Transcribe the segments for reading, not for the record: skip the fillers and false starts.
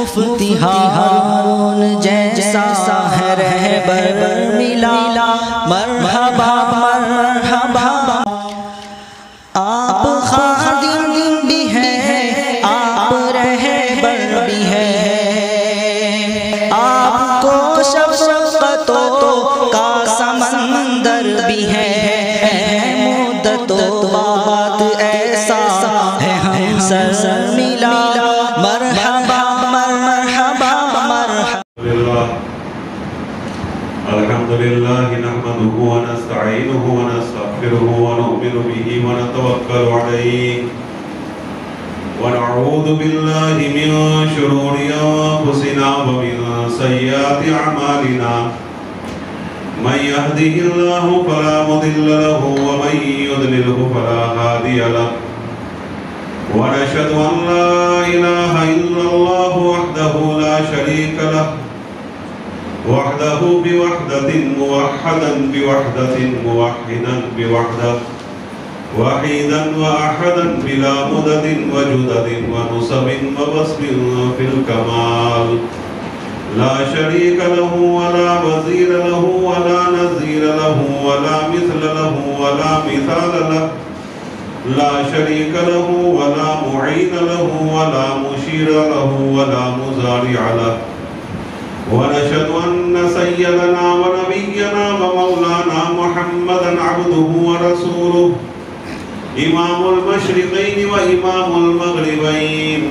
مفتی ہارون جیسا ہے رہبر ملا مرحبا مرحبا آپ خادم بھی ہیں آپ رہبر بھی ہیں آپ کو شفقتوں کا سمندر بھی ہے مدتوں بعد ایسا ہے ہم سر ملا مرحبا مرحبا مرحبا الحمدللہ نحمده ونستعینه ونستغفره ونؤمن به ونتوکل علیہ ونعوذ باللہ من شرور انفسنا ومن سیئات اعمالنا من يهده الله فلا مضل له ومن يضلله فلا هادي له ونشهد أن لا إله إلا الله وحده لا شريك له وحده بوحدة موحدا بوحدة موحدا بوحدة وحيدا وأحدا بلا مدد وجدد ونصب وبسم في الكمال لا شريك له ولا وزير له ولا نظير له ولا مثل له ولا مثال له لا شريك له ولا معين له ولا مشير له ولا مزارع له ونشهد أن سيدنا ونبينا ومولانا محمدا عبده ورسوله إمام المشرقين وإمام المغربين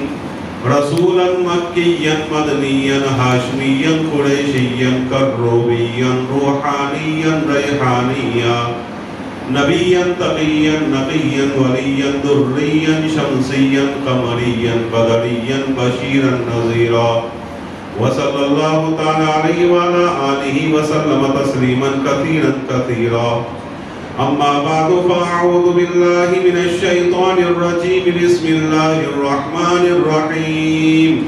رسولا مكيا مدنيا هاشميا قريشيا كروبيا روحانيا ريحانيا نبيا تقيا نقيا وليا دريا شمسيا قمريا بدريا بشيرا نذيرا وصلى الله تعالى عليه وعلى آله وسلم تسليما كثيرا كثيرا أما بعد فأعوذ بالله من الشيطان الرجيم بسم الله الرحمن الرحيم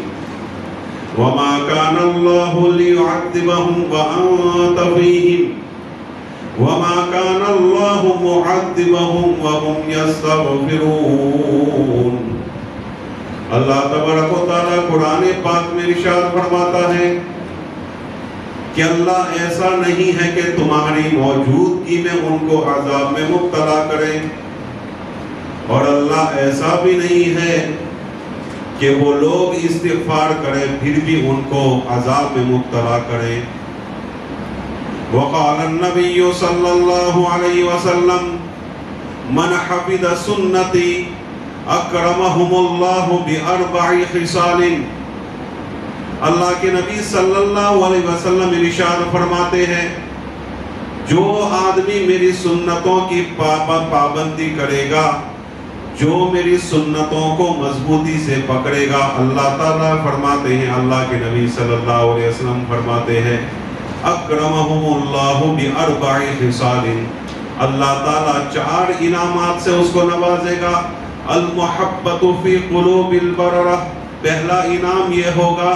وما كان الله ليعذبهم وأنت فيهم وما كان الله معذبهم وهم يستغفرون اللہ تبارک و تعالیٰ قرآن پاک میں ارشاد فرماتا ہے کہ اللہ ایسا نہیں ہے کہ تمہاری موجودگی میں ان کو عذاب میں مبتلا کرے اور اللہ ایسا بھی نہیں ہے کہ وہ لوگ استغفار کریں پھر بھی ان کو عذاب میں مبتلا کریں وقال النبی صلی اللہ علیہ وسلم من حفظ سنتی اکرمہم اللہ باربع خصال اللہ کے نبی صلی اللہ علیہ وسلم ارشاد فرماتے ہیں جو آدمی میری سنتوں کی پابندی کرے گا جو میری سنتوں کو مضبوطی سے پکڑے گا اللہ تعالیٰ فرماتے ہیں اللہ کے نبی صلی اللہ علیہ وسلم فرماتے ہیں اکرمہم اللہ باربع خصال اللہ تعالیٰ 4 انعامات سے اس کو نوازے گا المحبت فی قلوب البررہ پہلا انعام یہ ہوگا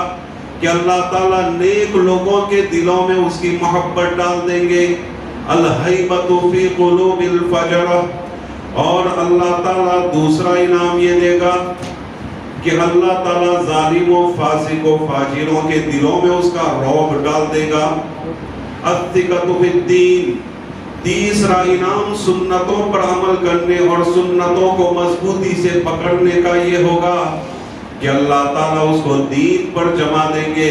کہ اللہ تعالیٰ نیک لوگوں کے دلوں میں اس کی محبت ڈال دیں گے الہیبت فی قلوب الفجرہ اور اللہ تعالیٰ دوسرا انعام یہ دے گا کہ اللہ تعالیٰ ظالم و فاسق و فاجروں کے دلوں میں اس کا رعب ڈال دے گا الثقۃ فی الدین تیسرا انعام سنتوں پر عمل کرنے اور سنتوں کو مضبوطی سے پکڑنے کا یہ ہوگا کہ اللہ تعالیٰ اس کو دین پر جمع دیں گے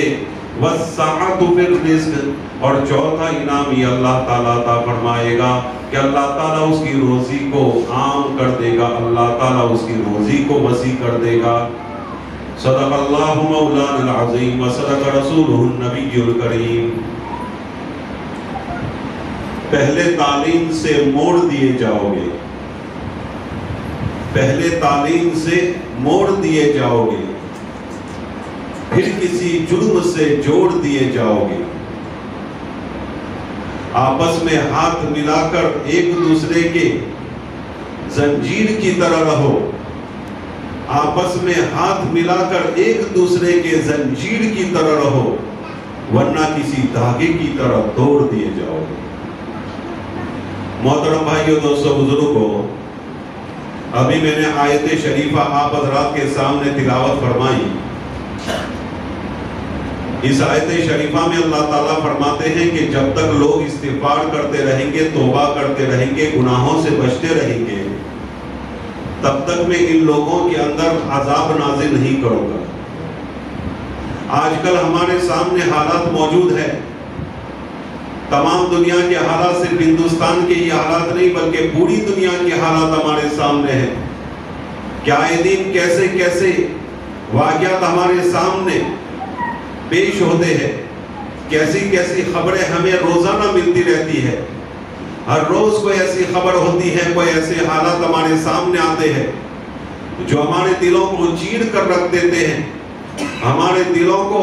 وَالسَّعَةُ فِي الرِّزْقِ اور چوتھا انعام یہ اللہ تعالیٰ عطا فرمائے گا کہ اللہ تعالیٰ اس کی روزی کو عام کر دے گا اللہ تعالیٰ اس کی روزی کو وسیع کر دے گا صدق اللہ مولانا العظیم وصدق رسولہ النبی الکریم پہلے تعلیم سے موڑ دیے جاؤ گے پہلے تعلیم سے موڑ دیے جاؤ گے پھر کسی جرم سے جوڑ دیے جاؤ گے آپس میں ہاتھ ملا کر ایک دوسرے کے زنجیر کی طرح رہو آپس میں ہاتھ ملا کر ایک دوسرے کے زنجیر کی طرح رہو ورنہ کسی دھاگے کی طرح توڑ دیے جاؤ گے محترم بھائیو دوستو بزرگو ابھی میں نے آیت شریفہ آپ حضرات کے سامنے تلاوت فرمائی اس آیت شریفہ میں اللہ تعالیٰ فرماتے ہیں کہ جب تک لوگ استغفار کرتے رہیں گے، توبہ کرتے رہیں گے، گناہوں سے بچتے رہیں گے، تب تک میں ان لوگوں کے اندر عذاب نازل نہیں کروں گا۔ آج کل ہمارے سامنے حالات موجود ہے، تمام دنیا کے حالات، صرف ہندوستان کے یہ حالات نہیں بلکہ پوری دنیا کے حالات ہمارے سامنے ہیں کہ آئے دن کیسے کیسے واقعات ہمارے سامنے پیش ہوتے ہیں، کیسی کیسی خبریں ہمیں روزانہ ملتی رہتی ہے۔ ہر روز کوئی ایسی خبر ہوتی ہے، کوئی ایسے حالات ہمارے سامنے آتے ہیں جو ہمارے دلوں کو چیر کر رکھ دیتے ہیں، ہمارے دلوں کو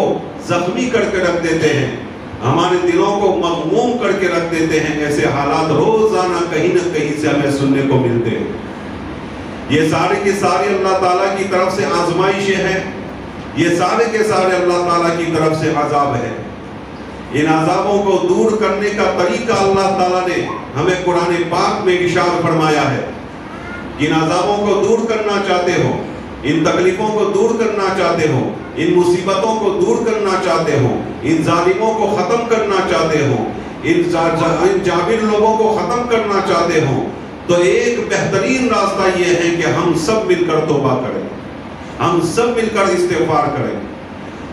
زخمی کر کے رکھ دیتے ہیں، ہمارے دلوں کو مغموم کر کے رکھ دیتے ہیں۔ ایسے حالات روزانہ کہیں نہ کہیں سے ہمیں سننے کو ملتے ہیں۔ یہ سارے کے سارے اللہ تعالیٰ کی طرف سے آزمائشیں ہیں، یہ سارے کے سارے اللہ تعالیٰ کی طرف سے عذاب ہے۔ ان عذابوں کو دور کرنے کا طریقہ اللہ تعالیٰ نے ہمیں قرآن پاک میں ارشاد فرمایا ہے۔ ان عذابوں کو دور کرنا چاہتے ہو، ان تکلیفوں کو دور کرنا چاہتے ہو، ان مصیبتوں کو دور کرنا چاہتے ہو، ان ظالموں کو ختم کرنا چاہتے ہو، ان جابر لوگوں کو ختم کرنا چاہتے ہو، تو ایک بہترین راستہ یہ ہے کہ ہم سب مل کر توبہ کریں، ہم سب مل کر استغفار کریں۔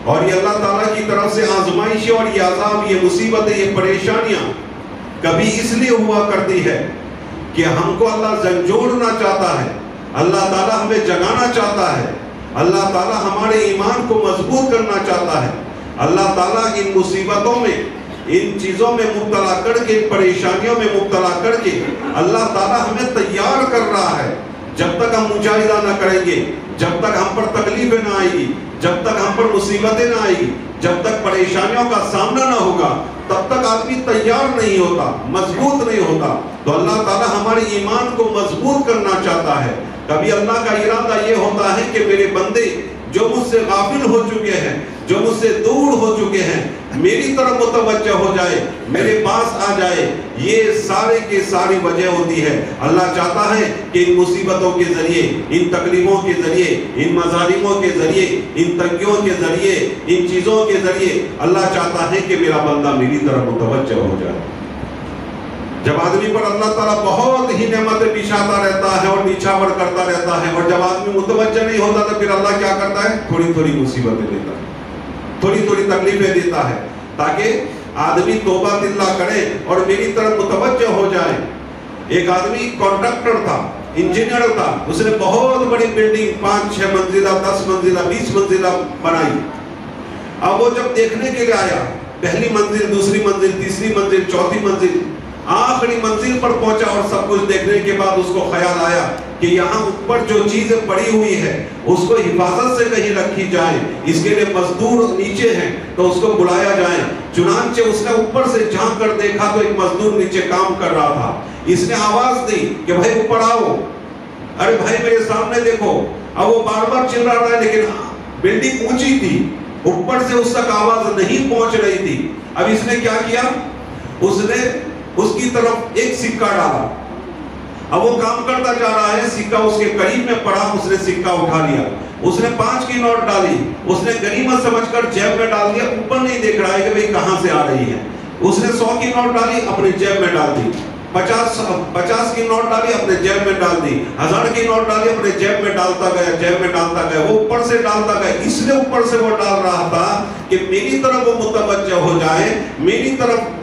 اور یہ اللہ تعالیٰ کی طرف سے آزمائش اور یہ عذاب، یہ مصیبتیں، یہ پریشانیاں کبھی اس لیے ہوا کرتی ہے کہ ہم کو اللہ جھنجھوڑنا چاہتا ہے، اللہ تعالیٰ ہمیں جگانا چاہتا ہے، اللہ تعالیٰ ہمارے ایمان کو مضبوط کرنا چاہتا ہے۔ اللہ تعالیٰ ان مصیبتوں میں، ان چیزوں میں مبتلا کر کے، ان پریشانیوں میں مبتلا کر کے اللہ تعالیٰ ہمیں تیار کر رہا ہے۔ جب تک ہم مجاہدہ نہ کریں گے، جب تک ہم پر تکلیفیں نہ آئے گی، جب تک ہم پر مصیبتیں نہ آئے گی، جب تک پریشانیوں کا سامنا نہ ہوگا، تب تک آدمی تیار نہیں ہوتا، مضبوط نہیں ہوتا۔ تو اللہ تعالیٰ ہمارے ایمان کو مضبوط کرنا چاہتا ہے۔ کبھی اللہ کا ارادہ یہ ہوتا ہے کہ میرے بندے جو مجھ سے غافل ہو چکے ہیں، جو مجھ سے دور ہو چکے ہیں، میری طرف متوجہ ہو جائے، میرے پاس آ جائے۔ یہ سارے کے ساری وجہ ہوتی ہے۔ اللہ چاہتا ہے کہ ان مصیبتوں کے ذریعے، ان تکلیفوں کے ذریعے، ان مظالموں کے ذریعے، ان تنگیوں کے ذریعے، ان چیزوں کے ذریعے اللہ چاہتا ہے کہ میرا بندہ میری طرف متوجہ ہو جائے۔ جب آدمی پر اللہ تعالیٰ بہت ہی نعمتیں بچھاتا رہتا ہے اور نچھاور کرتا رہتا ہے، اور جب آدمی متوجہ نہیں ہوتا تو پھر اللہ کیا کرتا ہے؟ تھوڑی تھوڑی مصیبتیں دیتا ہے، تھوڑی تھوڑی تکلیفیں دیتا ہے، تاکہ آدمی توبہ دلہ کرے اور میری طرف متوجہ ہو جائے۔ ایک آدمی کانٹریکٹر تھا، انجینئر تھا، اس نے بہت بڑی بلڈنگ 5-6 منزلہ، 10 منزلہ، 20 منزلہ بنائی۔ اب وہ جب دیکھنے کے لیے آیا، پہلی منزل، دوسری منزل، تیسری منزل، چوتھی منزل، آخری منزل پر پہنچا اور سب کچھ دیکھنے کے بعد اس کو خیال آیا کہ یہاں اوپر جو چیزیں پڑی ہوئی ہے اس کو حفاظت سے کہیں رکھی جائے، اس کے لیے مزدور نیچے ہیں تو اس کو بلایا جائے۔ چنانچہ اس نے اوپر سے جھانک کر دیکھا تو ایک مزدور نیچے کام کر رہا تھا۔ اس نے آواز دی کہ بھائی اوپر آؤ، ارے بھائی میرے سامنے دیکھو۔ اب وہ بار بار چل رہا تھا لیکن بلڈنگ اونچی تھی، اوپر سے اس تک آواز نہیں پہنچ رہی تھی۔ اب اس نے کیا کیا؟ اس نے اس کی طرف ایک سکہ ڈالا۔ اب وہ کام کرتا جا رہا ہے، سکہ اس کے قریب میں پڑا، اس نے سکہ اٹھا لیا، اس نے 5 کی نوٹ ڈالی، اس نے غنیمت سمجھ کر جیب میں ڈال دیا، اوپر نہیں دیکھ رہا ہے کہ بھئی کہاں سے آ رہی ہے۔ اس نے 100 کی نوٹ ڈالی، اپنے جیب میں ڈال دی، 50 کی نوٹ ڈالی، اپنے جیب میں ڈال دی، 1000 کی نوٹ ڈالی، اپنے جیب میں ڈالتا گیا، جیب میں ڈالتا گیا۔ وہ اوپر سے ڈالتا گیا، اس لیے اوپر سے وہ ڈال رہا تھا کہ میری طرف وہ متوجہ ہو جائے، میری طرف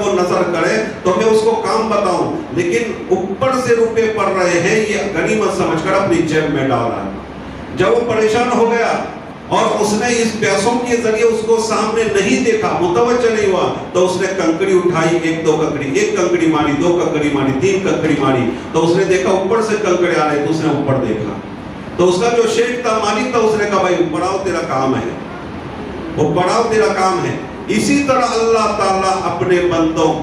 وہ نظر کرے تو میں اس کو کام بتاؤں۔ لیکن اوپر سے روپے پڑ رہے ہیں، یہ غنیمت سمجھ کر اپنی جیب میں ڈال رہا ہے۔ جب وہ پریشان ہو گیا اور اس نے اس پیسوں کے ذریعے اس کو سامنے نہیں دیکھا، متوجہ نہیں ہوا، تو اس نے کنکڑی اٹھائی، 1-2 کنکڑی، 1 کنکڑی ماری، 2 کنکڑی ماری، 3 کنکڑی ماری، تو اس نے دیکھا اوپر سے کنکڑے آ رہے، تو اس نے اوپر دیکھا، تو اس کا جو شیخ تھا، مالک تھا، اس نے کہا بھائی اوپر آؤ، تیرا کام ہے، اوپر آؤ، تیرا کام ہے۔ اسی طرح اللہ تعالیٰ اپنے بندوں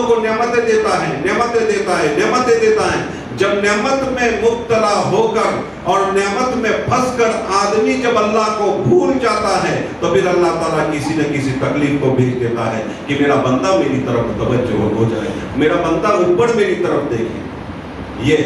کو نعمتیں دیتا ہے، نعمتیں دیتا ہے، نعمتیں دیتا ہے۔ جب نعمت میں مبتلا ہو کر اور نعمت میں پھنس کر آدمی جب اللہ کو بھول جاتا ہے تو پھر اللہ تعالیٰ کسی نہ کسی تکلیف کو بھیج دیتا ہے کہ میرا بندہ میری طرف متوجہ ہو جائے، میرا بندہ اوپر میری طرف دیکھے۔ یہ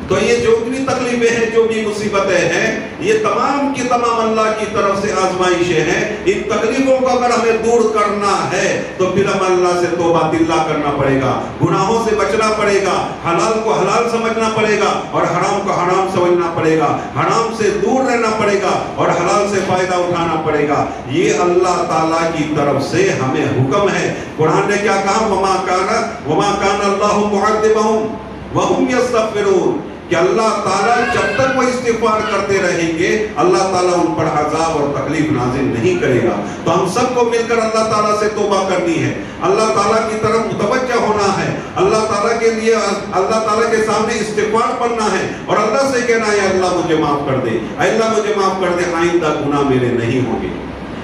تو یہ جو بھی تکلیفیں ہیں، جو بھی مصیبتیں ہیں، یہ تمام کی تمام اللہ کی طرف سے آزمائشیں ہیں۔ ان تکلیفوں کو اگر ہمیں دور کرنا ہے تو پھر ہم اللہ سے توبہ دلہ کرنا پڑے گا، گناہوں سے بچنا پڑے گا، حلال کو حلال سمجھنا پڑے گا اور حرام کو حرام سمجھنا پڑے گا، حرام سے دور رہنا پڑے گا اور حلال سے فائدہ اٹھانا پڑے گا۔ یہ اللہ تعالیٰ کی طرف سے ہمیں حکم ہے۔ قرآن نے کیا کہا؟ وَمَا كَانَ اللَّهُ مُعَذِّبَهُمْ وَهُمْ يَسْتَغْفِرُونَ، کہ اللہ تعالیٰ جب تک وہ استغفار کرتے رہیں گے اللہ تعالیٰ ان پر عذاب اور تکلیف نازل نہیں کرے گا۔ تو ہم سب کو مل کر اللہ تعالیٰ سے توبہ کرنی ہے، اللہ تعالیٰ کی طرف متوجہ ہونا ہے، اللہ تعالیٰ کے لیے اللہ تعالیٰ کے سامنے استغفار پڑھنا ہے اور اللہ سے کہنا ہے اللہ مجھے معاف کر دے، اللہ مجھے معاف کر دے، آئندہ گناہ میرے نہیں ہوں گے۔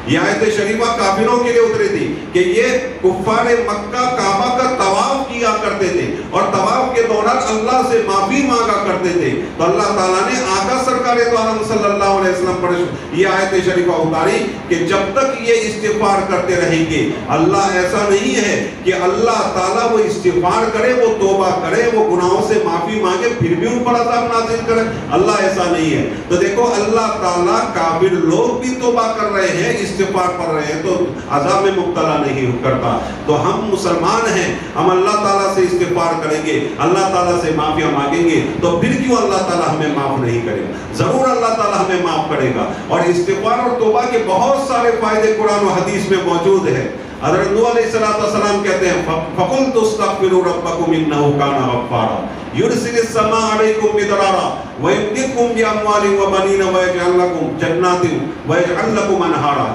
یہ آیت شریفہ کافروں کے لیے اتری تھی کہ یہ کفار مکہ کعبہ کا طواف کیا کرتے تھے اور طواف کے دوران اللہ سے معافی مانگا کرتے تھے، تو اللہ تعالیٰ نے آقا سرکار دو عالم صلی اللہ علیہ وسلم پر یہ آیت شریفہ اتاری کہ جب تک یہ استغفار کرتے رہیں گے، اللہ ایسا نہیں ہے کہ اللہ تعالیٰ وہ استغفار کرے، وہ توبہ کرے، وہ گناہوں سے معافی مانگے پھر بھی ان پر عذاب نازل کرے، اللہ ایسا نہیں ہے۔ تو دیکھو اللہ تعالیٰ کافر لوگ بھی توبہ کر رہے ہیں، استغفار پڑھ رہے ہیں، تو عذاب میں مبتلا نہیں کرتا۔ تو ہم مسلمان ہیں، ہم اللہ تعالیٰ سے استغفار کریں گے، اللہ تعالیٰ سے معافیاں مانگیں گے، تو پھر کیوں اللہ تعالیٰ ہمیں معاف نہیں کرے گا؟ ضرور اللہ تعالیٰ ہمیں معاف کرے گا۔ اور استغفار اور توبہ کے بہت سارے فائدے قرآن و حدیث میں موجود ہیں۔ حضرت نوح علیہ السلام کہتے ہیں فَقُلْتُ اسْتَغْفِرُوا رَبَّكُمْ إِنَّهُ كَانَ غَفَّارًا يُرْسِلِ السَّمَاءَ عَلَيْكُمْ مِدْرَارًا وَيُمْدِدْكُمْ بِأَمْوَالٍ وَبَنِينَ وَيَجْعَلْ لَكُمْ جَنَّاتٍ وَيَجْعَلْ لَكُمْ أَنْهَارًا۔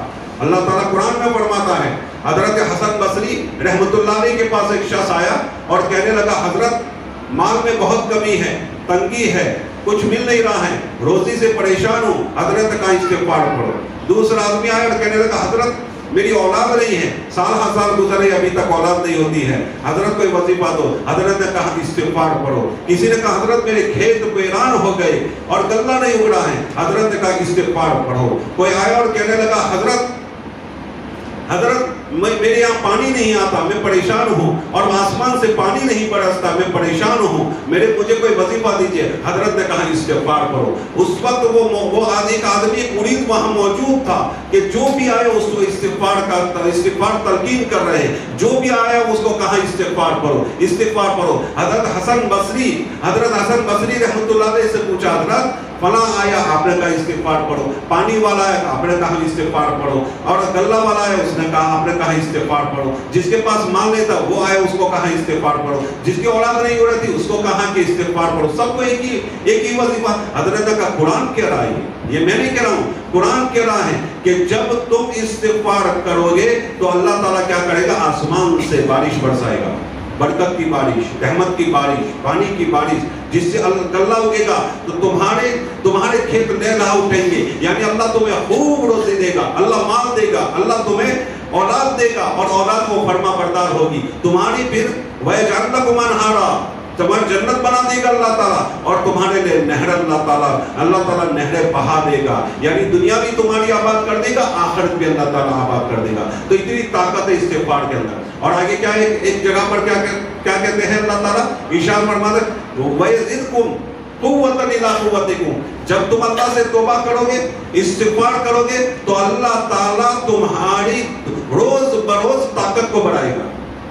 اللہ تعالیٰ قرآن میں فرماتا ہے، حضرت حسن بصری رحمت اللہ علیہ کے پاس ایک شخص آیا اور کہنے لگا حضرت مال میں بہت کمی ہے، تنگی ہے، کچھ مل نہیں رہا ہے، روزی سے پریشان ہوں، حضرت کا استغفار پڑھو۔ دوسرا آدمی آیا اور کہنے لگا حضرت میری اولاد نہیں ہے، سال ہر سال گزرے ابھی تک اولاد نہیں ہوتی ہے، حضرت کوئی وظیفہ دو۔ حضرت نے کہا استغفار پڑھو۔ کسی نے کہا حضرت میرے کھیت ویران ہو گئے اور غلہ نہیں اگڑا ہے، حضرت نے کہا استغفار پڑھو۔ کوئی آیا اور کہنے لگا حضرت میرے یہاں پانی نہیں آتا، میں پریشان ہوں، اور آسمان سے پانی نہیں برستا، میں پریشان ہوں، مجھے کوئی وظیفہ دیجئے۔ حضرت نے کہا استغفار کرو۔ اس وقت وہ ایک آدمی مرید وہاں موجود تھا کہ جو بھی آئے اس کو استغفار تلقین کر رہے ہیں، جو بھی آیا اس کو کہا استغفار کرو، استغفار کرو۔ حضرت حسن بصری رحمت اللہ علیہ سے پوچھا حضرت فلاں آیا، آپ نے کہا استغفار پڑھو، پانی والا آیا آپ نے کہا استغفار پڑھو، اور غلہ والا آیا اس نے کہا آپ نے کہا استغفار پڑھو، جس کے پاس مال نہیں تھا وہ آیا اس کو کہا استغفار پڑھو، جس کی اولاد نہیں ہو رہی تھی اس کو کہا کہ استغفار پڑھو، سب کو ایک ہی وظیفہ۔ حضرت کا قرآن کہہ رہا ہے، یہ میں نہیں کہہ رہا ہوں، قرآن کہہ رہا ہے کہ جب تم استغفار کرو گے تو اللہ تعالیٰ کیا کرے گا؟ آسمان سے بارش برسائے گا، برکت کی بارش، رحمت کی بارش، پانی کی بارش، جس سے غلہ اگے گا تو تمہارے کھیت لہلا اٹھیں گے، یعنی اللہ تمہیں خوب روزی دے گا، اللہ مال دے گا، اللہ تمہیں اولاد دے گا اور اولاد وہ فرما بردار ہوگی تمہاری، پھر وَيَجْعَلْ لَكُمْ أَنْهَارًا، تمہاری جنت بنا دے گا اللہ تعالیٰ، اور تمہارے لئے نہر اللہ تعالیٰ نہریں بہا دے گا، یعنی دنیا بھی تمہاری آباد کر دے گا، آخرت بھی اللہ تعالیٰ آباد کر دے گا۔ تو اتنی طاقت ہے استغفار کے اندر۔ اور آگے کیا ہے، ایک جگہ پر کیا کہتے ہیں اللہ تعالیٰ؟ ارشاد فرماتے ہیں وَيَزِدْكُمْ قُوَّةً إِلَىٰ قُوَّتِكُمْ، جب تم اللہ سے توبہ کرو گے، استغفار کرو گے تو اللہ تعالیٰ تمہاری روز بروز طاقت کو بڑھائے گا،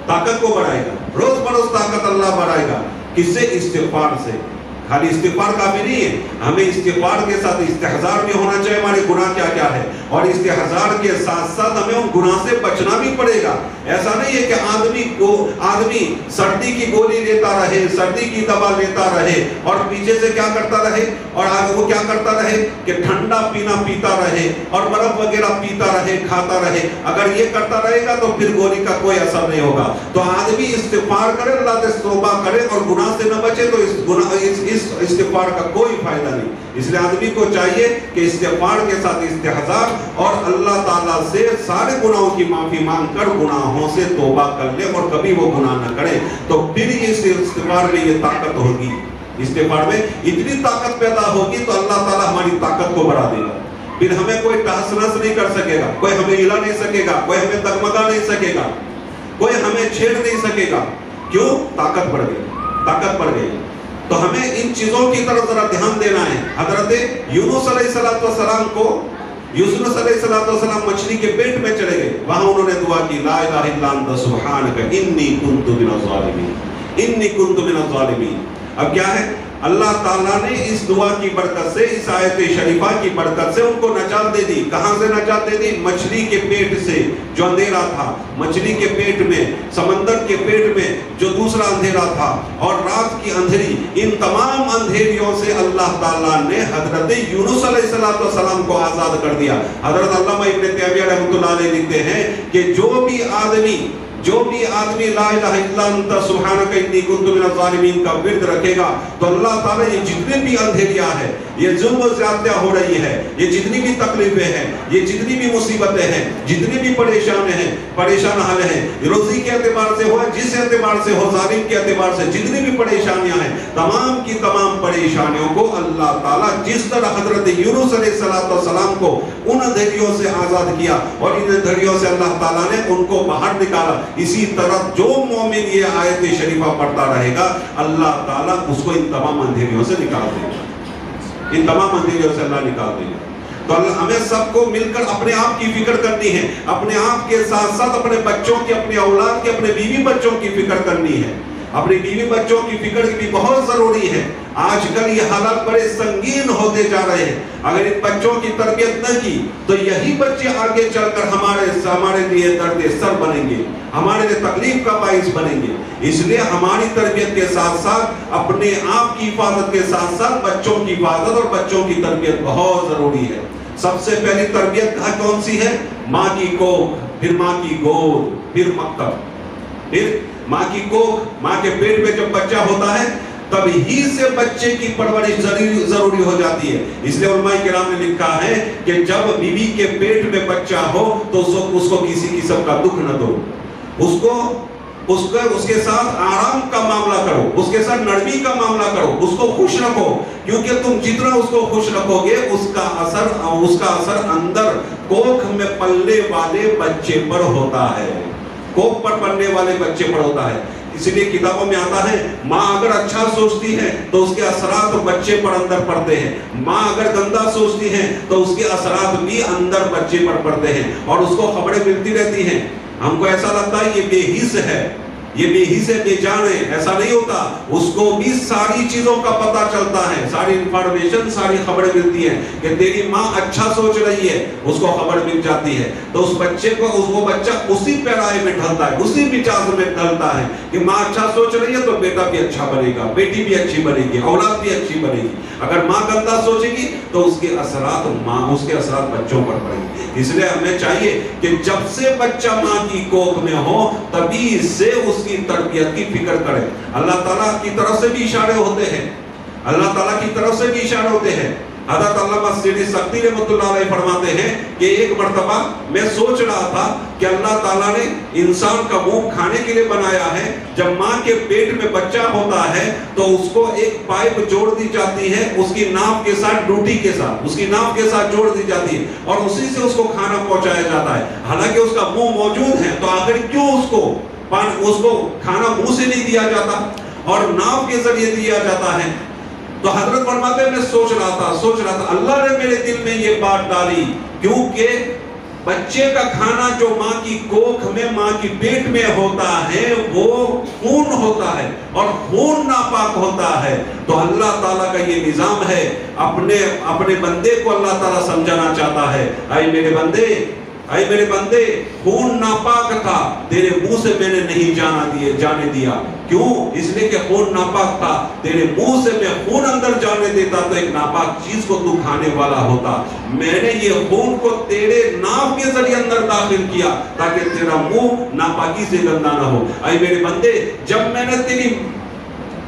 طاقت کو بڑھائے گا، روز بروز طاقت اللہ بڑھائے گا۔ کس سے؟ استغفار سے۔ خالی استغفار کافی نہیں ہے، ہمیں استغفار کے ساتھ استحضار بھی ہونا چاہیے ہمارے گناہ کیا کیا ہے، اور استحضار کے ساتھ ساتھ ہمیں ان گناہ سے بچنا بھی پڑے گا۔ ایسا نہیں ہے کہ آدمی سردی کی گولی لیتا رہے، سردی کی دوا لیتا رہے اور پیچھے سے کیا کرتا رہے، اور آگے وہ کیا کرتا رہے کہ ٹھنڈا پینا پیتا رہے اور برف وغیرہ پیتا رہے، کھاتا رہے۔ اگر یہ کرتا رہے گا تو پھر گولی کا کوئی اثر نہیں ہوگا۔ تو آدمی استغفار کرے، اللہ سے توبہ کرے اور گناہ سے نہ بچے تو اس استغفار کا کوئی فائدہ نہیں۔ اس لیے آدمی کو چاہیے کہ استغفار کے ساتھ استحضار اور اللہ تعالیٰ سے سارے گناہوں کی معافی مانگ کر گناہوں سے توبہ کر لے اور کبھی وہ گناہ نہ کرے، تو پھر اس استغفار میں یہ طاقت ہوگی، استغفار میں اتنی طاقت پیدا ہوگی تو اللہ تعالیٰ ہماری طاقت کو بڑھا دے گا۔ پھر ہمیں کوئی تہس نہس نہیں کر سکے گا، کوئی ہمیں ہلا نہیں سکے گا، کوئی ہمیں دگمگا نہیں سکے گا، کوئی ہمیں چھیڑ نہیں سکے گا۔ کیوں؟ طاقت بڑھ گئی، طاقت بڑھ گئی۔ تو ہمیں ان چیزوں کی طرف ذرا دھیان دینا ہے. حضرت یونس علیہ السلام کو یونس علیہ السلام مچھلی کے پیٹ میں چلے گئے. وہاں انہوں نے دعا کی لا الہ الا انت سبحانک انی کنت من الظالمین انی کنت من الظالمین. اب کیا ہے؟ اللہ تعالیٰ نے اس دعا کی برکت سے, اس آیت شریفہ کی برکت سے ان کو نجات دے دی. کہاں سے نجات دے دی؟ مچھلی کے پیٹ سے جو اندھیرا تھا, مچھلی کے پیٹ میں, سمندر کے پیٹ میں جو دوسرا اندھیرا تھا, اور رات کی اندھیری, ان تمام اندھیریوں سے اللہ تعالیٰ نے حضرت یونس علیہ السلام کو آزاد کر دیا. حضرت علامہ ابن تیمیہ رحمۃ اللہ علیہ لکھتے ہیں کہ جو بھی آدمی لا الہ الا انت سبحانک انی کنت من الظالمین کا ورد رکھے گا تو اللہ تعالیٰ یہ جتنے بھی اندھیریاں ہیں, یہ ظلم و زیادتیاں ہو رہی ہے, یہ جتنی بھی تکلیفیں ہیں, یہ جتنی بھی مصیبتیں ہیں, جتنی بھی پریشان حال ہیں, روزی کے اعتبار سے ہو, جس اعتبار سے ہو, ظالم کے اعتبار سے جتنی بھی پریشانیاں ہیں, تمام کی تمام پریشانیوں کو اللہ تعالیٰ جس طرح حضرت یونس علیہ السلام کو ان اندھیریوں سے آزاد کیا اور ان اندھیریوں سے اللہ تعالیٰ نے ان کو باہر نکالا, اسی طرح جو مومن یہ آیت شریفہ پڑھتا رہے گا اللہ تعالیٰ اس کو ان تمام اندھیریوں سے نکال دے گا, ان تمام اندھیریوں سے اللہ نکال دے گا. تو اللہ ہمیں سب کو مل کر اپنے آپ کی فکر کرنی ہے, اپنے آپ کے ساتھ ساتھ اپنے بچوں کی, اپنے اولاد کی, اپنے بیوی بچوں کی فکر کرنی ہے. اپنی بیوی بچوں کی فکر بھی بہت ضروری ہے. آج کل یہ حالات بڑے سنگین ہوتے جا رہے ہیں. اگر ان بچوں کی تربیت نہ کی تو یہی بچے آگے چل کر ہمارے لیے درد سر بنیں گے, ہمارے لیے تکلیف کا باعث بنیں گے. اس لیے ہماری تربیت کے ساتھ ساتھ اپنے آپ کی حفاظت کے ساتھ ساتھ بچوں کی حفاظت اور بچوں کی تربیت بہت ضروری ہے. سب سے پہلی تربیت کون سی ہے؟ ماں کی کوکھ, پھر ماں کی گود, پھر مکتب, پھر ماں کی کوکھ. ماں کے پیٹ میں جب بچہ ہوتا ہے تب ہی سے بچے کی پرورش ضروری ہو جاتی ہے. اس لیے علماء کرام نے لکھا ہے کہ جب بیوی کے پیٹ میں بچہ ہو تو اس کو کسی قسم کا دکھ نہ دو, اس کے ساتھ آرام کا معاملہ کرو, اس کے ساتھ نرمی کا معاملہ کرو, اس کو خوش رکھو, کیونکہ تم جتنا اس کو خوش رکھو گے اس کا اثر اندر کوکھ میں پلنے والے بچے پر ہوتا ہے, کوکھ پر پلنے والے بچے پر ہوتا ہے. اس لیے کتابوں میں آتا ہے ماں اگر اچھا سوچتی ہے تو اس کے اثرات بچے پر اندر پڑتے ہیں, ماں اگر گندا سوچتی ہے تو اس کے اثرات بھی اندر بچے پر پڑتے ہیں, اور اس کو خبریں ملتی رہتی ہیں. ہم کو ایسا لگتا ہے یہ بے حس ہے, یہ بے حس ہے, بے جان ہے. ایسا نہیں ہوتا, اس کو بھی ساری چیزوں کا پتہ چلتا ہے, ساری انفارمیشن, ساری خبریں ملتی ہیں کہ تیری ماں اچھا سوچ رہی ہے, اس کو خبر مل جاتی ہے. تو اس بچے کو, وہ بچہ اسی پیرائے میں ڈھلتا ہے, اسی مزاج میں ڈھلتا ہے کہ ماں اچھا سوچ رہی ہے تو بیٹا بھی اچھا بنے گا, بیٹی بھی اچھی بنے گی, اولاد بھی اچھی بنے گی. اگر ماں گندا سوچے گی تو اس کے اثرات بچوں پر پڑیں گے. اس لیے ہمیں چاہیے کہ جب سے بچہ ماں کی کوکھ میں ہو تبھی سے اس کی تربیت کی فکر کرے. اللہ تعالیٰ کی طرف سے بھی اشارے ہوتے ہیں, اللہ تعالیٰ کی طرف سے بھی اشارے ہوتے ہیں. حضرت علامہ سیدی سختی رحمۃ اللہ علیہ فرماتے ہیں کہ ایک مرتبہ میں سوچ رہا تھا کہ اللہ تعالیٰ نے انسان کا منہ کھانے کے لیے بنایا ہے. جب ماں کے پیٹ میں بچہ ہوتا ہے تو اس کو ایک پائپ جوڑ دی جاتی ہے, اس کی ناف کے ساتھ, ڈوٹی کے ساتھ, اس کی ناف کے ساتھ جوڑ دی جاتی ہے, اور اسی سے اس کو کھانا پہنچایا جاتا ہے. حالانکہ اس کا منہ موجود ہے, تو آخر کیوں اس کو کھانا منہ سے نہیں دیا جاتا اور ناف کے ذریعے دیا جاتا ہے؟ تو حضرت فرماتے ہیں میں سوچ رہا تھا اللہ نے میرے دل میں یہ بات ڈالی, کیونکہ بچے کا کھانا جو ماں کی کوکھ میں, ماں کی پیٹ میں ہوتا ہے وہ خون ہوتا ہے, اور خون ناپاک ہوتا ہے. تو اللہ تعالیٰ کا یہ نظام ہے, اپنے بندے کو اللہ تعالیٰ سمجھانا چاہتا ہے, اے میرے بندے خون ناپاک تھا, تیرے منہ سے میں نے نہیں جانے دیا. کیوں؟ اس لیے کہ خون ناپاک تھا, تیرے منہ سے میں خون اندر جانے دیتا تو ایک ناپاک چیز کو تو کھانے والا ہوتا. میں نے یہ خون کو تیرے ناف کے ذریعے اندر داخل کیا تاکہ تیرا منہ ناپاکی سے گندا نہ ہو. اے میرے بندے, جب میں نے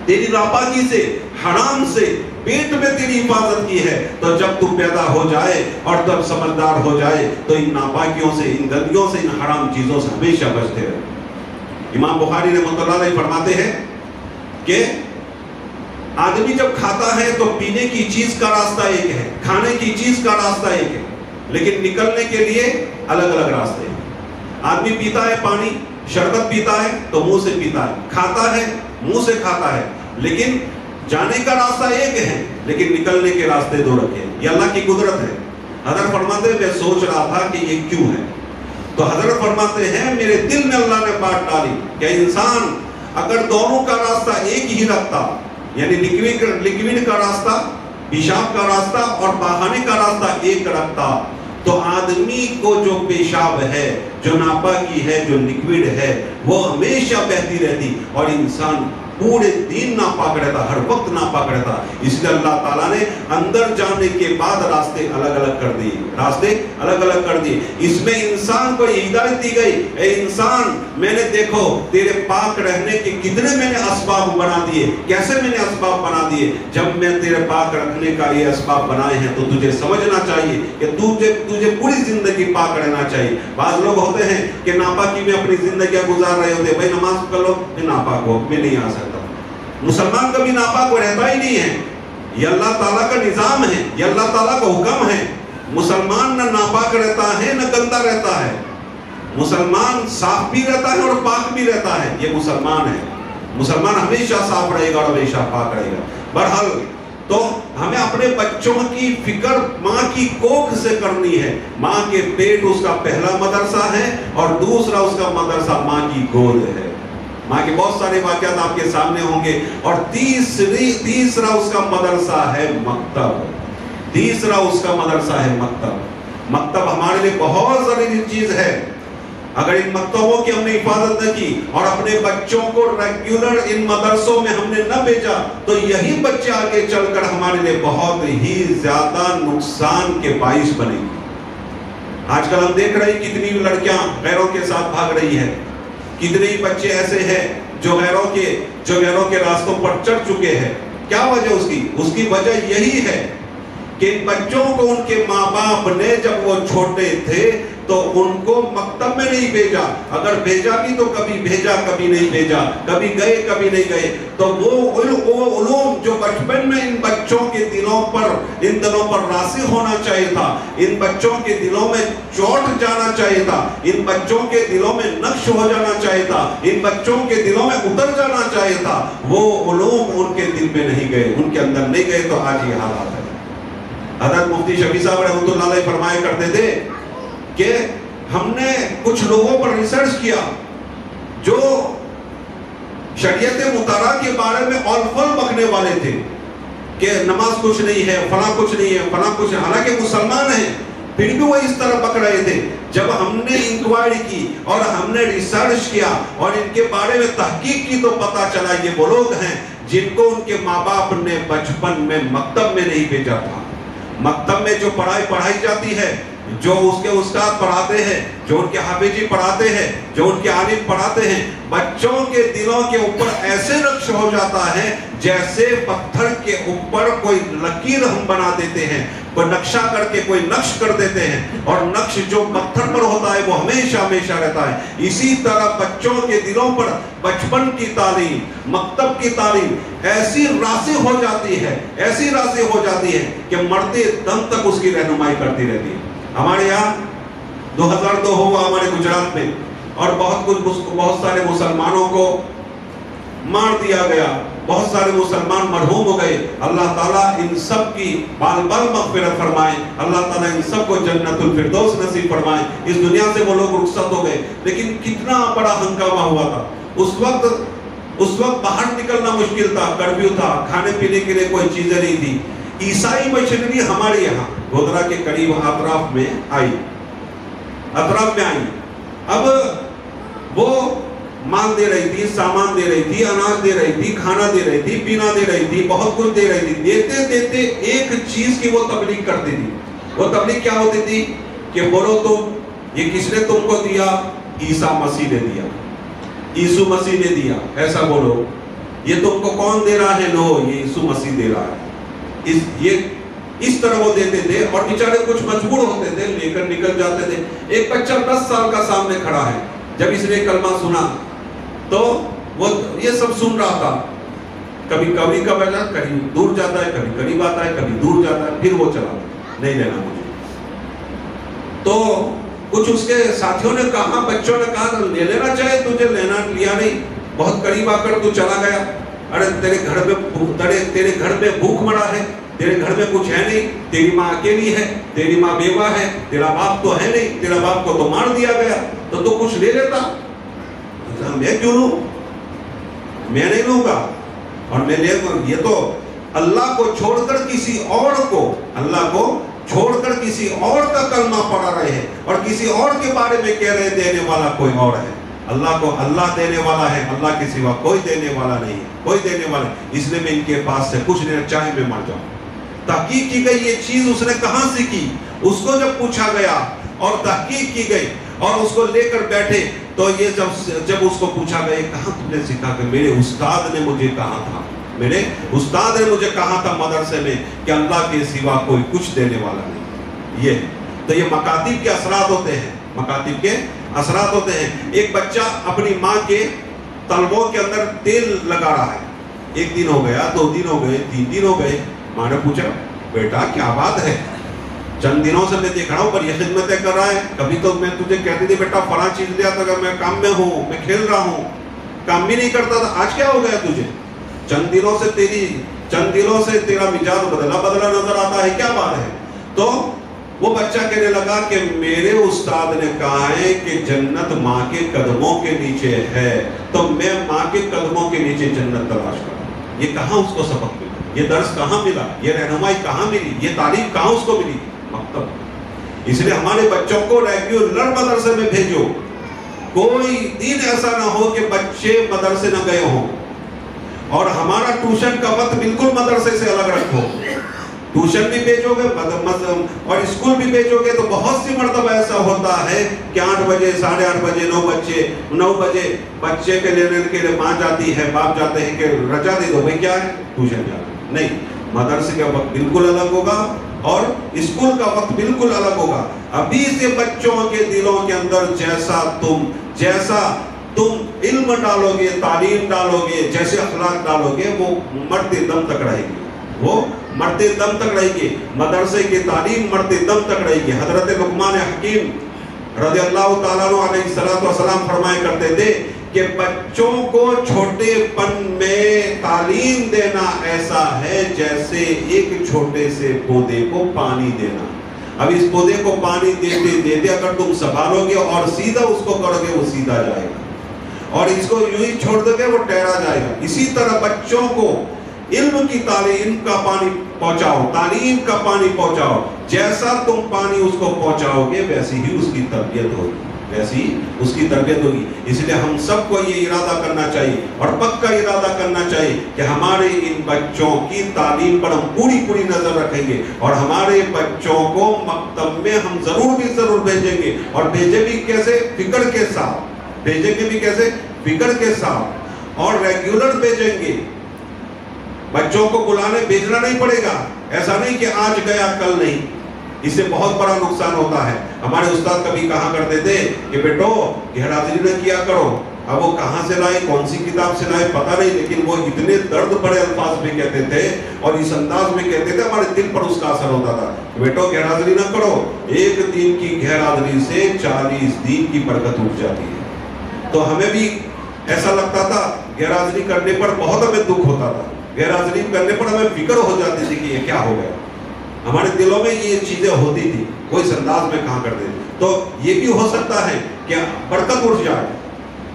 تیری ناپاکی سے, حرام سے پیٹ میں تیری حفاظت کی ہے, تو جب تو پیدا ہو جائے اور تب سمجھدار ہو جائے تو ان ناپاکیوں سے, ان گندگیوں سے, ان حرام چیزوں سے ہمیشہ بچتے رہے. امام بخاری رحمۃ اللہ علیہ فرماتے ہیں کہ آدمی جب کھاتا ہے تو پینے کی چیز کا راستہ ایک ہے, کھانے کی چیز کا راستہ ایک ہے, لیکن نکلنے کے لیے الگ الگ راستے ہیں. آدمی پیتا ہے پانی, شربت پیتا ہے تو منہ سے پیتا ہے, کھاتا ہے منہ سے کھاتا ہے, لیکن جانے کا راستہ ایک ہے لیکن نکلنے کے راستے دو رکھے ہیں. یہ اللہ کی قدرت ہے. حضرت فرماتے ہیں میں سوچ رہا تھا کہ یہ کیوں ہے. تو حضرت فرماتے ہیں میرے دل میں اللہ نے بات ڈالی کہ انسان اگر دونوں کا راستہ ایک ہی رکھتا, یعنی لکوڈ کا راستہ, پیشاب کا راستہ اور بہانے کا راستہ ایک رکھتا, تو آدمی کو جو پیشاب ہے, جو ناپاکی ہے, جو لکوڈ ہے, وہ ہمیشہ بہتی رہتی اور انسان پورے دن ناپاک رہتا, ہر وقت ناپاک رہتا. اس لیے اللہ تعالیٰ نے اندر جانے کے بعد راستے الگ الگ کر دیے, راستے الگ الگ کر دیے. اس میں انسان کو ہدایت دی گئی, اے انسان میں نے دیکھو تیرے پاک رہنے کے کتنے میں نے اسباب بنا دیے. کیسے میں نے اسباب بنا دیے؟ جب میں تیرے پاک رکھنے کا یہ اسباب بنائے ہیں تو تجھے سمجھنا چاہیے کہ تجھے پوری زندگی پاک رہنا چاہیے. بعض لوگ ہوتے ہیں کہ ناپاکی میں اپنی زندگیاں گزار رہے ہوتے, بھائی نماز پڑھ لو, میں ناپاک ہو, میں نہیں آ سکتا. مسلمان کبھی ناپاک وہ رہتا ہی نہیں ہے. یہ اللہ تعالیٰ کا نظام ہے, یہ اللہ تعالیٰ کا حکم ہے. مسلمان نہ ناپاک رہتا ہے نہ گندا رہتا ہے. مسلمان صاف بھی رہتا ہے اور پاک بھی رہتا ہے. یہ مسلمان ہے. مسلمان ہمیشہ صاف رہے گا اور ہمیشہ پاک رہے گا. بہرحال تو ہمیں اپنے بچوں کی فکر ماں کی کوکھ سے کرنی ہے. ماں کے پیٹ اس کا پہلا مدرسہ ہے اور دوسرا اس کا مدرسہ ماں کی گود ہے. ماں کے بہت سارے واقعات آپ کے سامنے ہوں گے. اور تیسرا اس کا مدرسہ ہے مکتب. تیسرا اس کا مدرسہ ہے مکتب. مکتب ہمارے لیے بہت ضروری چیز ہے. اگر ان مکتبوں کی ہم نے حفاظت نہ کی اور اپنے بچوں کو ریگولر ان مدرسوں میں ہم نے نہ بھیجا تو یہی بچے آگے چل کر ہمارے لیے بہت ہی زیادہ نقصان کے باعث بنے گی. آج کل ہم دیکھ رہے ہیں کتنی لڑکیاں غیروں کے ساتھ بھاگ رہی ہیں. کتنے ہی بچے ایسے ہیں جو غیروں کے راستوں پر چڑھ چکے ہیں. کیا وجہ اس کی وجہ یہی ہے کہ ان بچوں کو ان کے ماں باپ نے جب وہ چھوٹے تھے تو ان کو مکتب میں نہیں بھیجا. اگر بھیجا بھی تو کبھی بھیجا کبھی نہیں بھیجا, کبھی گئے کبھی نہیں گئے. تو وہ علوم جو بچپن میں ان بچوں کے دلوں پر راسخ ہونا چاہیے تھا, ان بچوں کے دلوں میں چوٹ جانا چاہیے تھا, ان بچوں کے دلوں میں نقش ہو جانا چاہیے تھا, ان بچوں کے دلوں میں اتر جانا چاہیے تھا, وہ علوم ان کے دل میں نہیں گئے, ان کے اندر نہیں گئے. تو آج یہ حالات ہے. حضرت مفتی شفیع صاحب رحمۃ اللہ علیہ فرمایا کرتے تھے کہ ہم نے کچھ لوگوں پر ریسرچ کیا جو شریعت مطالعہ کے بارے میں اول بکنے والے تھے کہ نماز کچھ نہیں ہے, فلاں کچھ نہیں ہے, فلاں کچھ ہے, حالانکہ مسلمان ہیں پھر بھی وہ اس طرح بک رہے تھے. جب ہم نے انکوائری کی اور ہم نے ریسرچ کیا اور ان کے بارے میں تحقیق کی تو پتا چلا یہ وہ لوگ ہیں جن کو ان کے ماں باپ نے بچپن میں مکتب میں نہیں بھیجا تھا. مکتب میں جو پڑھائی جاتی ہے, جو اس کے استاد پڑھاتے ہیں, جو ان کے حافظی پڑھاتے ہیں, جو ان کے عالم پڑھاتے ہیں, بچوں کے دلوں کے اوپر ایسے نقش ہو جاتا ہے جیسے پتھر کے اوپر کوئی لکیر ہم بنا دیتے ہیں, کوئی نقشہ کر کے کوئی نقش کر دیتے ہیں, اور نقش جو پتھر پر ہوتا ہے وہ ہمیشہ ہمیشہ رہتا ہے. اسی طرح بچوں کے دلوں پر بچپن کی تعلیم, مکتب کی تعلیم ایسی راسخ ہو جاتی ہے, ایسی راسخ ہو جاتی ہے کہ مرتے دم تک اس کی رہنمائی کرتی رہتی ہے. ہمارے یہاں 2002 ہوا ہمارے گجرات میں, اور بہت سارے مسلمانوں کو مار دیا گیا, بہت سارے مسلمان مرحوم ہو گئے. اللہ تعالیٰ ان سب کی بال مغفرت فرمائے, اللہ تعالیٰ ان سب کو جنت الفردوس نصیب فرمائے. اس دنیا سے وہ لوگ رخصت ہو گئے, لیکن کتنا بڑا ہنگامہ ہوا تھا. اس وقت باہر نکلنا مشکل تھا, کرفیو تھا, کھانے پینے کے لیے کوئی چیزیں نہیں تھی. عیسائی مشنری ہمارے یہاں گودرا کے قریب اطراف میں آئی. اب وہ مال دے رہی تھی, سامان دے رہی تھی, اناج دے رہی تھی, کھانا دے رہی تھی, پینا دے رہی تھی, بہت کچھ دے رہی تھی. دیتے دیتے ایک چیز کی وہ تبلیغ کرتی تھی. وہ تبلیغ کیا ہوتی تھی کہ بولو تم یہ کس نے تم کو دیا؟ عیسیٰ مسیح نے دیا, یسوع مسیح نے دیا, ایسا بولو. یہ تم کو کون دے رہا ہے؟ لو, یہ یسوع مسیح دے رہا ہے. اس طرح وہ دیتے تھے, اور بیچارے کچھ مجبور ہوتے تھے, لے کر نکل جاتے تھے. ایک بچہ 10 سال کا سامنے کھڑا ہے, جب اس نے کلمہ سنا تو وہ یہ سب سن رہا تھا. کبھی کا بجا کہیں دور جاتا ہے, کبھی قریب آتا ہے, کبھی دور جاتا ہے, پھر وہ چلا نہیں لینا مجھے. تو کچھ اس کے ساتھیوں نے کہا, بچوں نے کہا لے لینا چاہے تجھے, لینا لیا نہیں, بہت قریب آ کر تو چلا گیا. ارے تیرے گھر میں بھوک مرا ہے، تیرے گھر میں کچھ ہے نہیں، تیری ماں اکیلی ہے، تیری ماں بیوہ ہے، تیرا باپ تو ہے نہیں، تیرا باپ کو تو مار دیا گیا، تو کچھ لے لیتا۔ میں کیوں لوں؟ میں نہیں لوں گا، اور میں لے گا۔ یہ تو اللہ کو چھوڑ کر کسی اور کو، اللہ کو چھوڑ کر کسی اور کا کلمہ پڑھا رہے ہیں، اور کسی اور کے بارے میں کہہ رہے دینے والا کوئی اور ہے۔ اللہ کو اللہ دینے والا ہے، اللہ کے سوا کوئی دینے والا نہیں ہے، کوئی دینے والا نہیں۔ اس لیے میں ان کے پاس سے کچھ نہیں، چاہے میں مر جاؤں۔ تحقیق کی گئی یہ چیز اس نے کہاں سیکھی؟ اس کو جب پوچھا گیا اور تحقیق کی گئی اور اس کو لے کر بیٹھے، تو یہ جب اس کو پوچھا گیا کہاں تم نے سیکھا؟ کہ میرے استاد نے مجھے کہا تھا، میرے استاد نے مجھے کہا تھا مدرسے میں کہ اللہ کے سوا کوئی کچھ دینے والا نہیں۔ یہ تو یہ مکاتب کے اثرات ہوتے ہیں، مکاتب کے اثرات ہوتے ہیں۔ ایک بچہ اپنی ماں کے تلووں کے اندر تیل لگا رہا ہے، 1 دن ہو گیا، 2 دن ہو گئے، 3 دن ہو گئے، ماں نے پوچھا بیٹا کیا بات ہے؟ چند دنوں سے میں دیکھ رہا ہوں پر یہ خدمتیں کر رہا ہے، کبھی تو میں تجھے کہتی تھی بیٹا فلاں چیز لیا تھا، میں کام میں ہوں، میں کھیل رہا ہوں، کام بھی نہیں کرتا تھا، آج کیا ہو گیا تجھے؟ چند دنوں سے تیرا مزاج بدلا نظر آتا ہے، کیا بات ہے؟ تو وہ بچہ کہنے لگا کہ میرے استاد نے کہا ہے کہ جنت ماں کے قدموں کے نیچے ہے، تو میں ماں کے قدموں کے نیچے جنت تلاش کرتا ہوں۔ یہ کہاں اس کو سبق ملا؟ یہ درس کہاں ملا؟ یہ رہنمائی کہاں ملی؟ یہ تعلیم کہاں اس کو ملی؟ مکتب۔ اس لیے ہمارے بچوں کو ریگولر مدرسے میں بھیجو۔ کوئی دن ایسا نہ ہو کہ بچے مدرسے نہ گئے ہوں، اور ہمارا ٹیوشن کا وقت بالکل مدرسے سے الگ رکھو۔ ٹیوشن بھی بھیجو گے اور اسکول بھی بھیجو گے تو بہت سی مرتبہ ایسا ہوتا ہے کہ 8 بجے 8:30 بجے 9 بجے بچے کے لینے کے لیے ماں جاتی ہے، باپ جاتے ہیں کہ رجا دے دو بھائی، کیا ہے ٹیوشن جانا۔ نہیں، مدرسے کا وقت بالکل الگ ہوگا اور اسکول کا وقت بالکل الگ ہوگا۔ ابھی سے بچوں کے دلوں کے اندر جیسا تم علم ڈالو گے، تعلیم ڈالو گے، جیسے اخلاق ڈالو گے، وہ مرتے دم تک رہے گی، وہ مرتے دم تک رہے گی۔ مدرسے کی تعلیم مرتے دم تک رہے گی۔ حضرت لقمان حکیم رضی اللہ تعالیٰ عنہ علیہ السلام فرمایا کرتے تھے کہ بچوں کو چھوٹے پن میں تعلیم دینا ایسا ہے جیسے ایک چھوٹے سے پودے کو پانی دینا۔ اب اس پودے کو پانی دیتے دیتے اگر تم سنبھالو گے اور سیدھا اس کو کرو گے، وہ سیدھا جائے گا، اور اس کو یوں ہی چھوڑ دو گے وہ ٹہرا جائے گا۔ اسی طرح بچوں کو علم کی تعلیم کا پانی پہنچاؤ، تعلیم کا پانی پہنچاؤ۔ جیسا تم پانی اس کو پہنچاؤ گے ویسی ہی اس کی تربیت ہوگی، ویسی اس کی تربیت ہوگی۔ اس لیے ہم سب کو یہ ارادہ کرنا چاہیے اور پکا ارادہ کرنا چاہیے کہ ہمارے ان بچوں کی تعلیم پر ہم پوری نظر رکھیں گے، اور ہمارے بچوں کو مکتب میں ہم ضرور بھیجیں گے، اور بھیجیں بھی کیسے؟ فکر کے ساتھ بھیجیں گے، بھی کیسے؟ فکر کے ساتھ، اور ریگولر بھیجیں گے۔ بچوں کو بھیجنا نہیں پڑے گا، ایسا نہیں کہ آج گیا کل نہیں، اس سے بہت بڑا نقصان ہوتا ہے۔ ہمارے استاد کبھی کہا کرتے تھے کہ بیٹو گھر حاضری نہ کیا کرو۔ اب وہ کہاں سے لائے، کون سی کتاب سے لائے پتہ نہیں، لیکن وہ اتنے درد بڑے الفاظ میں کہتے تھے اور اس انداز میں کہتے تھے، ہمارے دل پر اس کا اثر ہوتا تھا۔ بیٹو گھر حاضری نہ کرو، 1 دن کی گھر حاضری سے 40 دن کی برکت اٹھ جاتی ہے۔ تو ہمیں بھی ایسا لگتا تھا، غیر حاضری کرنے پر بہت ہمیں دکھ ہوتا تھا، غیر حاضری کرنے پر ہمیں فکر ہو جاتی تھی کہ یہ کیا ہو گیا۔ ہمارے دلوں میں یہ چیزیں ہوتی تھی، وہ اس انداز میں کہاں کرتے تھے۔ تو یہ بھی ہو سکتا ہے کہ برکت اٹھ جائے،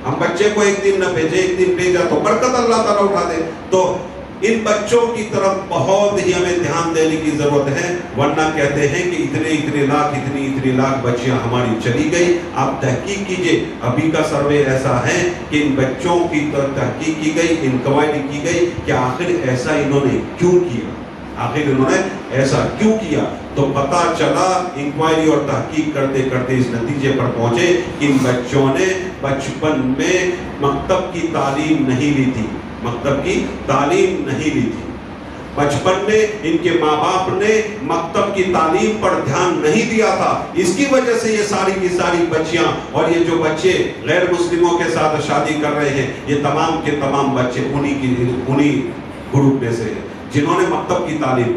ہم بچے کو 1 دن نہ بھیجے، 1 دن بھیجا تو برکت اللہ تعالیٰ اٹھا دے۔ تو ان بچوں کی طرف بہت ہی ہمیں دھیان دینے کی ضرورت ہے، ورنہ کہتے ہیں کہ اتنے لاکھ بچیاں ہماری چلی گئی۔ آپ تحقیق کیجئے، ابھی کا سروے ایسا ہے کہ ان بچوں کی طرف تحقیق کی گئی، انکوائری کی گئی کہ آخر ایسا انہوں نے کیوں کیا، تو پتا چلا انکوائری اور تحقیق کرتے کرتے اس نتیجے پر پہنچے کہ ان بچوں نے بچپن میں مکتب کی تعلیم نہیں لی تھی، بچپن میں ان کے ماں باپ نے مکتب کی تعلیم پر دھیان نہیں دیا تھا۔ اس کی وجہ سے یہ ساری کی ساری بچیاں اور یہ جو بچے غیر مسلموں کے ساتھ شادی کر رہے ہیں، یہ تمام کے تمام بچے انہی گروپ میں سے ہیں جنہوں نے مکتب کی تعلیم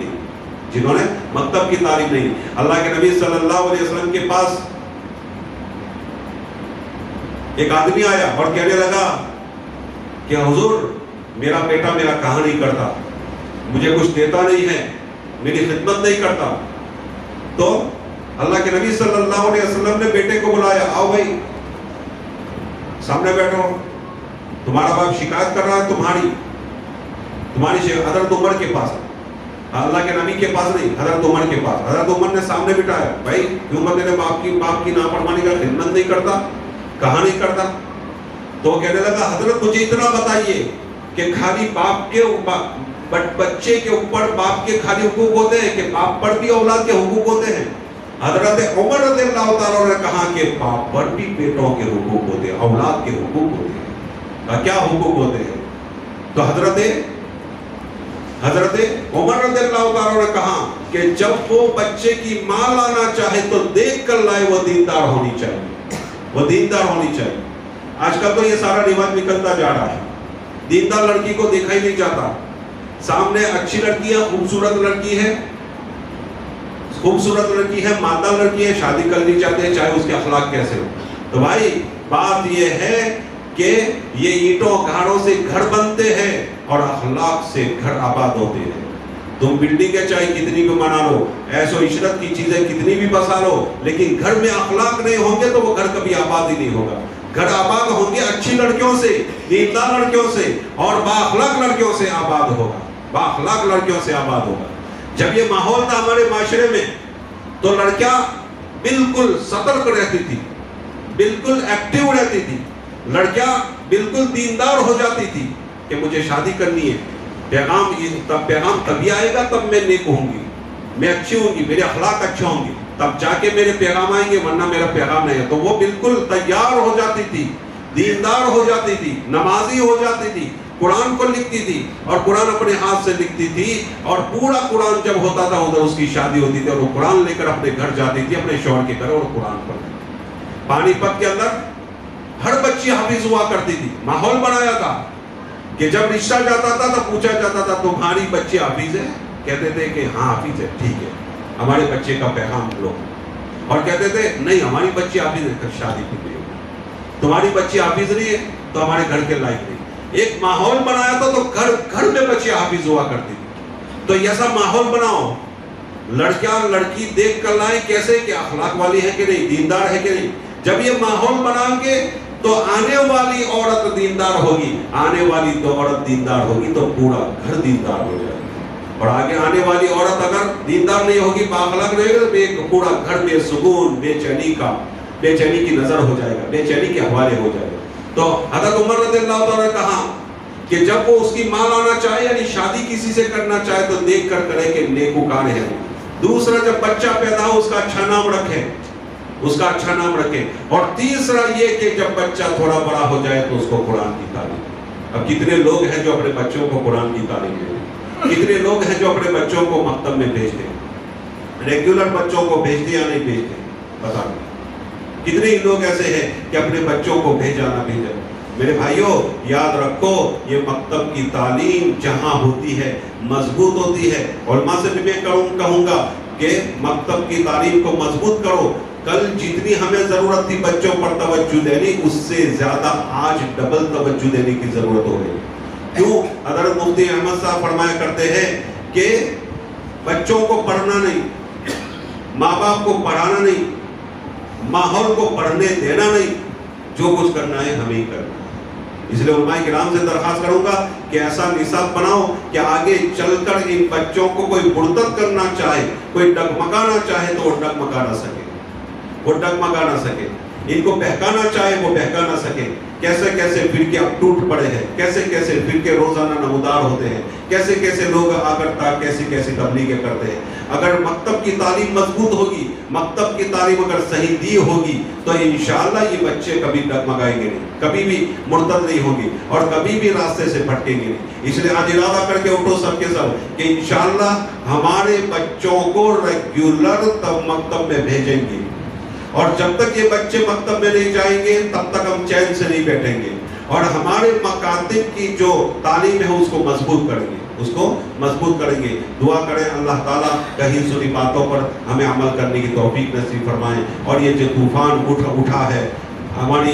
نہیں۔ اللہ کے نبی صلی اللہ علیہ وسلم کے پاس ایک آدمی آیا اور کہنے لگا کہ حضور میرا بیٹا میرا کہاں نہیں کرتا, مجھے کچھ دیتا نہیں ہے, میری خدمت نہیں کرتا. تو اللہ کے نبی صلی اللہ علیہ وسلم نے بیٹے کو بلایا, آؤ بھائی سامنے بیٹھو, تمہارا باپ شکایت کر رہا ہے تمہاری حضرت عمر کے پاس, اللہ کے نبی کے پاس نہیں, حضرت عمر کے پاس. حضرت عمر نے سامنے بٹھایا, بھائی کیوں میرے باپ کی نافرمانی کا خدمت نہیں کرتا, کہاں نہیں کرتا؟ تو کہنے لگا حضرت مجھے اتنا بتائیے کہ خالی باپ کے بچے کے اوپر باپ کے خالی حقوق ہوتے ہیں کہ باپ پر بھی اولاد کے حقوق ہوتے ہیں؟ حضرت عمر رضی اللہ تعالیٰ نے کہا کہ باپ پر بھی بیٹوں کے حقوق ہوتے ہیں, اولاد کے حقوق ہوتے ہیں. کیا حقوق ہوتے ہیں؟ تو حضرت عمر رضی اللہ تعالیٰ نے کہا کہ جب وہ بچے کی ماں لانا چاہے تو دیکھ کر لائے, وہ دیندار ہونی چاہیے, وہ دیندار ہونی چاہیے. آج کل تو یہ سارا رواج نکلتا جا رہا ہے, دیندار لڑکی کو دیکھا ہی نہیں جاتا. سامنے اچھی لڑکی ہے, خوبصورت لڑکی ہے, مادہ لڑکی ہے, شادی کر لی جاتے ہیں چاہے اس کے اخلاق کیسے ہو. تو بھائی بات یہ ہے کہ یہ اینٹوں گھاڑوں سے گھر بنتے ہیں اور اخلاق سے گھر آباد ہوتے ہیں. تم بلڈنگیں چاہے کتنی بھی بنا لو, ایش و عشرت کی چیزیں کتنی بھی بسا لو, لیکن گھر میں اخلاق نہیں ہوں گے تو وہ گھر کبھی آباد ہی نہیں ہوگا. گھر آباد ہوں گے اچھی لڑکیوں سے, دیندار لڑکیوں سے اور بااخلاق لڑکیوں سے آباد ہوگا, بااخلاق لڑکیوں سے آباد ہوگا. جب یہ ماحول تھا ہمارے معاشرے میں تو لڑکیاں بالکل سترک رہتی تھی, بالکل ایکٹیو رہتی تھی, لڑکیاں بالکل دیندار ہو جاتی تھی کہ مجھے شادی کرنی ہے, پیغام تبھی آئے گا تب میں نیک ہوں گی, میں اچھی ہوں گی, میرے اخلاق اچھے ہوں گے, تب جا کے میرے پیغام آئیں گے, ورنہ میرا پیغام نہیں ہے. تو وہ بالکل تیار ہو جاتی تھی, دیندار ہو جاتی تھی, نمازی ہو جاتی تھی, قرآن کو لکھتی تھی اور قرآن اپنے ہاتھ سے لکھتی تھی, اور پورا قرآن جب ہوتا تھا ادھر اس کی شادی ہوتی تھی اور وہ قرآن لے کر اپنے گھر جاتی تھی, اپنے شوہر کے گھر, اور قرآن پڑھتی. پانی پت کے اندر ہر بچی حافظ ہوا کرتی تھی. ماحول بنایا تھا کہ جب رشتہ جاتا تھا تو پوچھا جاتا تھا تمہاری بچی حافظ ہے؟ کہتے تھے کہ ہاں حافظ ہے, ٹھیک ہے ہمارے بچے کا پیغام لو. اور کہتے تھے نہیں ہماری بچی حافظ ہے, شادی کی نہیں, تمہاری بچی حافظ نہیں ہے تو ہمارے گھر کے لائق نہیں. ایک ماحول بنایا تھا تو گھر گھر میں بچے حافظ ہوا کرتی تھی. تو ایسا ماحول بناؤ, لڑکیاں لڑکی دیکھ کر لائیں کیسے کہ اخلاق والی ہے کہ نہیں, دیندار ہے کہ نہیں. جب یہ ماحول بنائیں گے تو آنے والی عورت دیندار ہوگی, آنے والی تو عورت دیندار ہوگی تو پورا گھر دیندار ہو جائے گا. اور آگے آنے والی عورت اگر دیندار نہیں ہوگی, بااخلاق نہیں ہوگی, تو پورا گھر بے سکون, بے چینی کی نظر ہو جائے گا, بے چینی کے حوالے ہو جائے گا. تو حضرت عمر رضی اللہ تعالیٰ نے کہا کہ جب وہ اس کی ماں لانا چاہے یعنی شادی کسی سے کرنا چاہے تو دیکھ کر کرے کہ نیکوکار ہے. دوسرا جب بچہ پیدا ہو اس کا اچھا نام رکھے, اس کا اچھا نام رکھے. اور تیسرا یہ کہ جب بچہ تھوڑا بڑا ہو جائے تو اس کو قرآن کی تعلیم. اب کتنے لوگ ہیں جو اپنے بچوں کو قرآن کی تعلیم دیں, کتنے لوگ ہیں جو اپنے بچوں کو مکتب میں بھیجتے ہیں, ریگولر بچوں کو بھیجتے یا نہیں بھیجتے؟ بتا دیں کتنے ہی لوگ ایسے ہیں کہ اپنے بچوں کو بھیجا نہ بھیجا. میرے بھائیوں یاد رکھو یہ مکتب کی تعلیم جہاں ہوتی ہے مضبوط ہوتی ہے. علماء سے بھی میں کہوں گا کہ مکتب کی تعلیم کو مضبوط کرو. کل جتنی ہمیں ضرورت تھی بچوں پر توجہ دینی, اس سے زیادہ آج ڈبل توجہ دینے کی ضرورت ہو گئی. کیوں؟ حضرت مفتی احمد صاحب فرمایا کرتے ہیں کہ بچوں کو پڑھنا نہیں, ماں باپ کو پڑھانا نہیں, ماحول کو پڑھنے دینا نہیں, جو کچھ کرنا ہے ہمیں ہی کرنا ہے. اس لیے علماء کرام سے درخواست کروں گا کہ ایسا نصاب بناؤ کہ آگے چل کر ان بچوں کو کوئی مرتد کرنا چاہے, کوئی ڈگمگانا چاہے تو وہ ڈگمگا نہ سکے, وہ ڈگمگا نہ سکے. ان کو بہکانا چاہے وہ بہکا نہ سکے. کیسے کیسے فرقے اب ٹوٹ پڑے ہیں, کیسے کیسے فرقے روزانہ نمودار ہوتے ہیں, کیسے کیسے لوگ آ کر کیسی کیسی تبلیغیں کرتے ہیں. اگر مکتب کی تعلیم مضبوط ہوگی, مکتب کی تعلیم اگر صحیح دی ہوگی تو انشاءاللہ یہ بچے کبھی ڈگمگائیں گے نہیں, کبھی بھی مرتد نہیں ہوں گے اور کبھی بھی راستے سے بھٹکیں گے نہیں. اس لیے آج ارادہ کر کے اٹھو سب کے سب کہ انشاءاللہ ہمارے بچوں کو ریگولر مکتب میں بھیجیں گے, اور جب تک یہ بچے مکتب میں نہیں جائیں گے تب تک ہم چین سے نہیں بیٹھیں گے. اور ہمارے مکاتب کی جو تعلیم ہے اس کو مضبوط کریں گے, اس کو مضبوط کریں گے. دعا کریں اللہ تعالیٰ کہیں سنی باتوں پر ہمیں عمل کرنے کی توفیق نصیب فرمائیں. اور یہ جو طوفان اٹھا ہے ہماری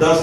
10